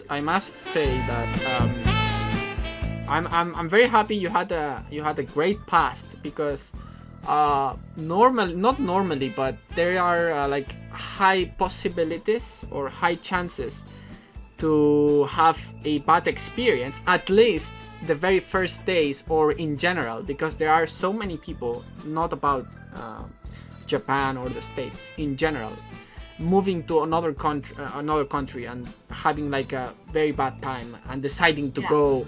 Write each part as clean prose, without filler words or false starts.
I must say that I'm very happy you had a great past, because not normally, but there are like high possibilities or high chances to have a bad experience, at least the very first days or in general, because there are so many people, not about Japan or the States, in general, moving to another country and having like a very bad time and deciding to go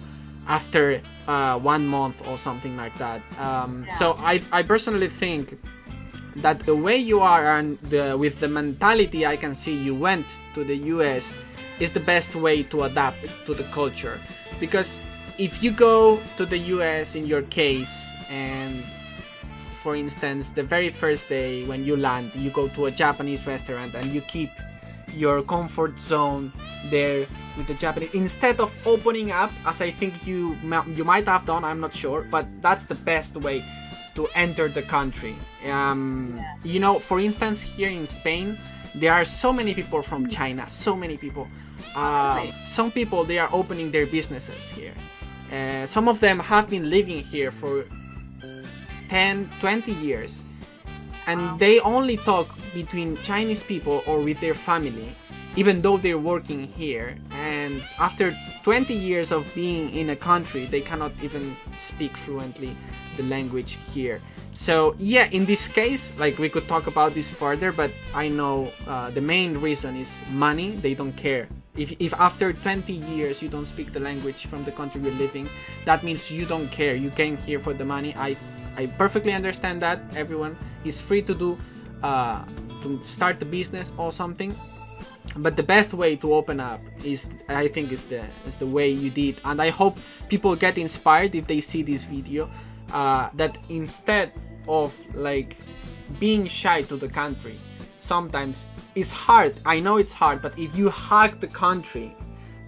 after 1 month or something like that. So I personally think that the way you are and with the mentality I can see you went to the US is the best way to adapt to the culture. Because if you go to the US in your case, and for instance the very first day when you land, you go to a Japanese restaurant and you keep your comfort zone there with the Japanese, instead of opening up, as I think you might have done, I'm not sure, but that's the best way to enter the country. You know, for instance, here in Spain there are so many people from China, so many people. Some people, they are opening their businesses here. Some of them have been living here for 10, 20 years, and they only talk between Chinese people or with their family, even though they're working here. And after 20 years of being in a country, they cannot even speak fluently the language here. So yeah, in this case, like, we could talk about this further, but I know the main reason is money. They don't care. If after 20 years you don't speak the language from the country you're living, that means you don't care. You came here for the money. I perfectly understand that. Everyone is free to do to start a business or something, but the best way to open up is, I think, is the way you did. And I hope people get inspired if they see this video, that instead of like being shy to the country, sometimes it's hard, I know it's hard, but if you hug the country,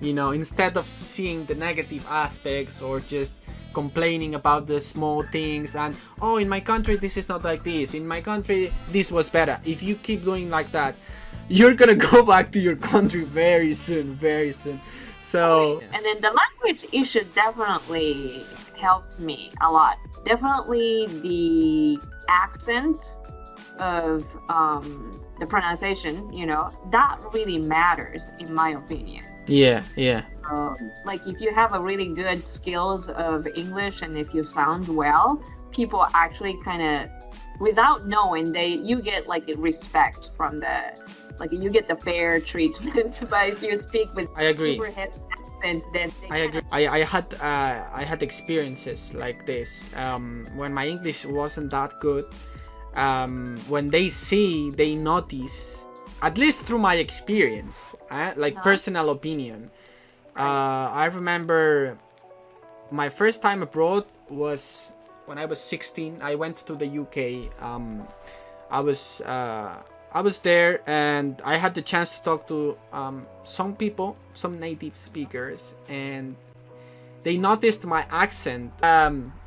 you know, instead of seeing the negative aspects or just complaining about the small things and, oh, in my country this is not like this, in my country this was better, if you keep doing like that, you're gonna go back to your country very soon, very soon. So, and then the language issue definitely helped me a lot. Definitely the accent of the pronunciation, you know, that really matters in my opinion. yeah. Like, if you have a really good skills of English and if you sound well, people actually kind of, without knowing, you get like a respect from like you get the fair treatment. But if you speak with I agree. super heavy accents, then I agree. I had experiences like this when my English wasn't that good. When they notice, at least through my experience, like personal opinion. I remember my first time abroad was when I was 16. I went to the UK. I was there and I had the chance to talk to some people, some native speakers, and they noticed my accent.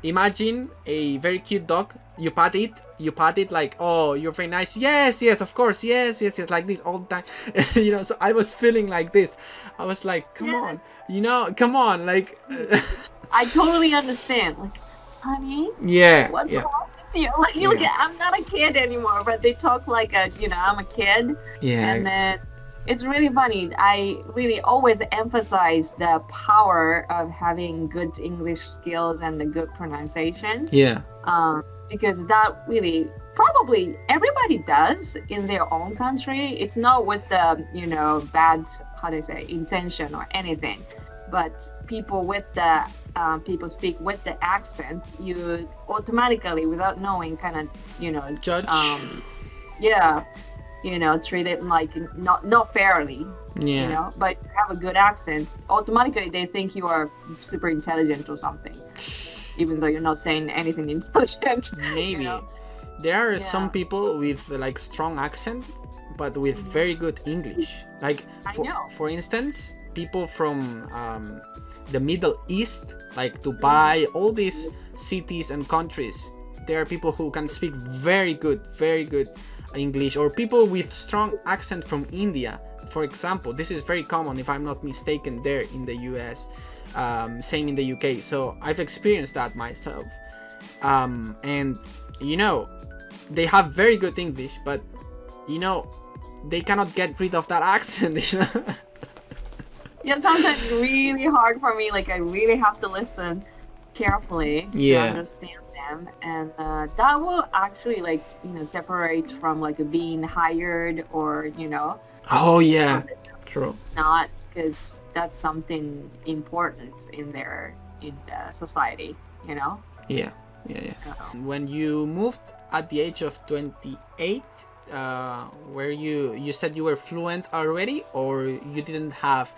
Imagine a very cute dog. You pat it like, oh, you're very nice. Yes, of course, yes, like this all the time. You know, so I was feeling like this. I was like, come on, you know, come on, like. I totally understand. Like, honey, what's wrong with you? Like, look, I'm not a kid anymore, but they talk like I'm a kid. Yeah. And then it's really funny. I really always emphasize the power of having good English skills and the good pronunciation. Yeah. Because that really, probably everybody does in their own country. It's not with the, bad, intention or anything. But people speak with the accent, you automatically, without knowing, kind of, judge. Treat it like not fairly. Yeah. But you have a good accent, automatically they think you are super intelligent or something, even though you're not saying anything intelligent. Maybe. There are some people with like strong accent, but with very good English. Like, for instance, people from the Middle East, like Dubai, all these cities and countries, there are people who can speak very good English, or people with strong accent from India, for example, this is very common, if I'm not mistaken, there in the US, same in the UK. So I've experienced that myself. And you know, they have very good English, but you know, they cannot get rid of that accent. You know? Yeah, sometimes really hard for me. Like I really have to listen carefully to understand them, and that will actually like separate from like being hired or Oh yeah, true. not, because that's something important in the society. Yeah. When you moved at the age of 28, where you said you were fluent already, or you didn't have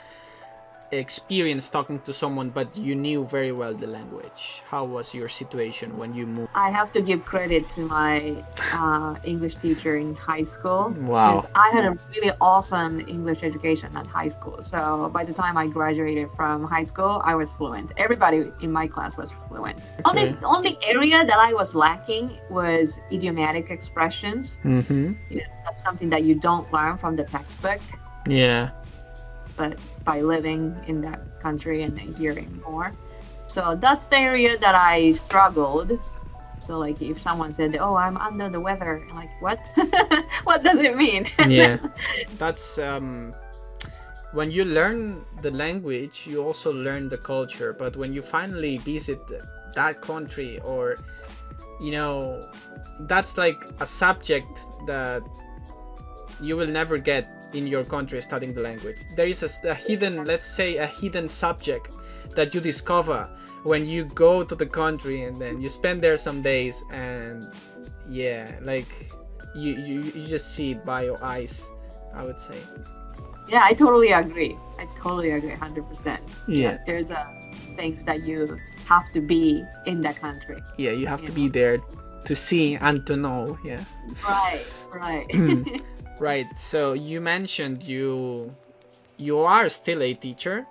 experience talking to someone but you knew very well the language? How was your situation when you moved? I have to give credit to my English teacher in high school. Wow. Because I had a really awesome English education at high school. So by the time I graduated from high school, I was fluent. Everybody in my class was fluent. Okay. Only area that I was lacking was idiomatic expressions. Mm-hmm. That's something that you don't learn from the textbook. Yeah. But by living in that country and hearing more. So that's the area that I struggled. So like if someone said, "Oh, I'm under the weather," I'm like, what? What does it mean? Yeah. That's when you learn the language, you also learn the culture. But when you finally visit that country, or that's like a subject that you will never get in your country studying the language. There is a hidden, let's say, a hidden subject that you discover when you go to the country, and then you spend there some days, and like you just see it by your eyes, I would say. Yeah, I totally agree 100%. Yeah. There's things that you have to be in that country. Yeah, you have to be there to see and to know. Yeah. Right. Right. So you mentioned you are still a teacher.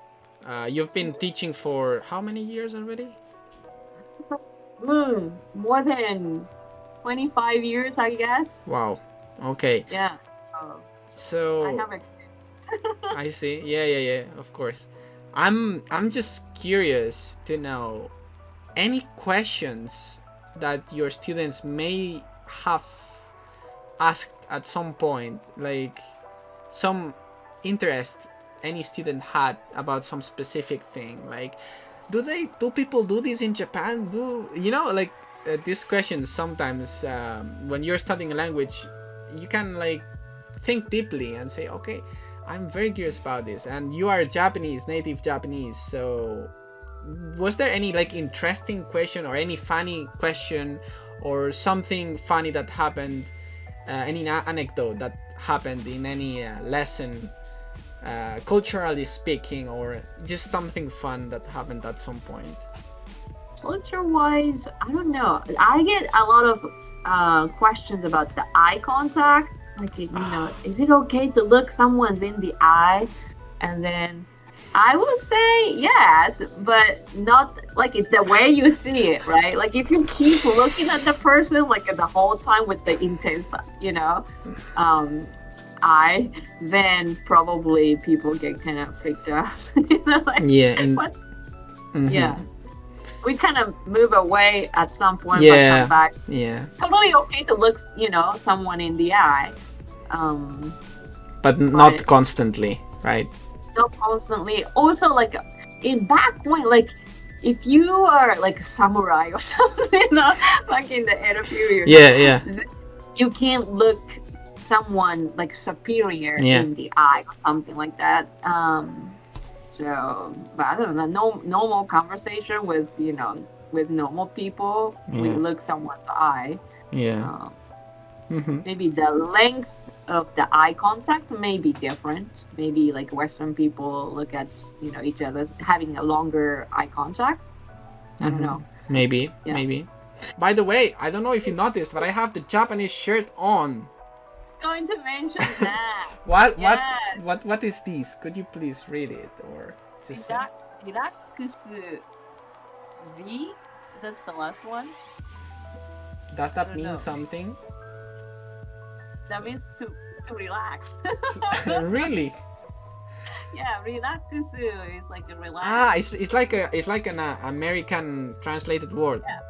You've been teaching for how many years already? More than 25 years, I guess. Wow. Okay. Yeah. So I have experience. I see. Yeah. Of course. I'm just curious to know any questions that your students may have asked at some point, like some interest any student had about some specific thing, like do people do this in Japan, these questions sometimes, when you're studying a language, you can like think deeply and say, okay, I'm very curious about this. And you are Japanese, native Japanese, so was there any like interesting question or any funny question or something funny that happened, any anecdote that happened in any lesson, culturally speaking, or just something fun that happened at some point? Culture-wise, I don't know. I get a lot of questions about the eye contact. Like, is it okay to look someone's in the eye? And then I would say yes, but not like the way you see it, right? Like if you keep looking at the person like the whole time with the intense, eye, then probably people get kind of freaked out. Like, what? Mm-hmm. Yeah. We kind of move away at some point, but come back. Yeah. Totally okay to look, someone in the eye. But not constantly, right? Not constantly. Also, like in back when, like if you are like a samurai or something, like in the era period. Yeah. You can't look someone like superior in the eye or something like that. So, but I don't know. No normal conversation with with normal people. We look someone's eye. Yeah. Maybe the length of the eye contact may be different. Maybe like Western people look at each other having a longer eye contact. I don't know. Maybe. By the way, I don't know if you noticed, but I have the Japanese shirt on. Going to mention that. What is this? Could you please read it, or just Relax V? That's the last one. Does that mean something? That means to relax. Really? Yeah, rilakusu is like a relax. Ah, it's like an American translated word. Yeah,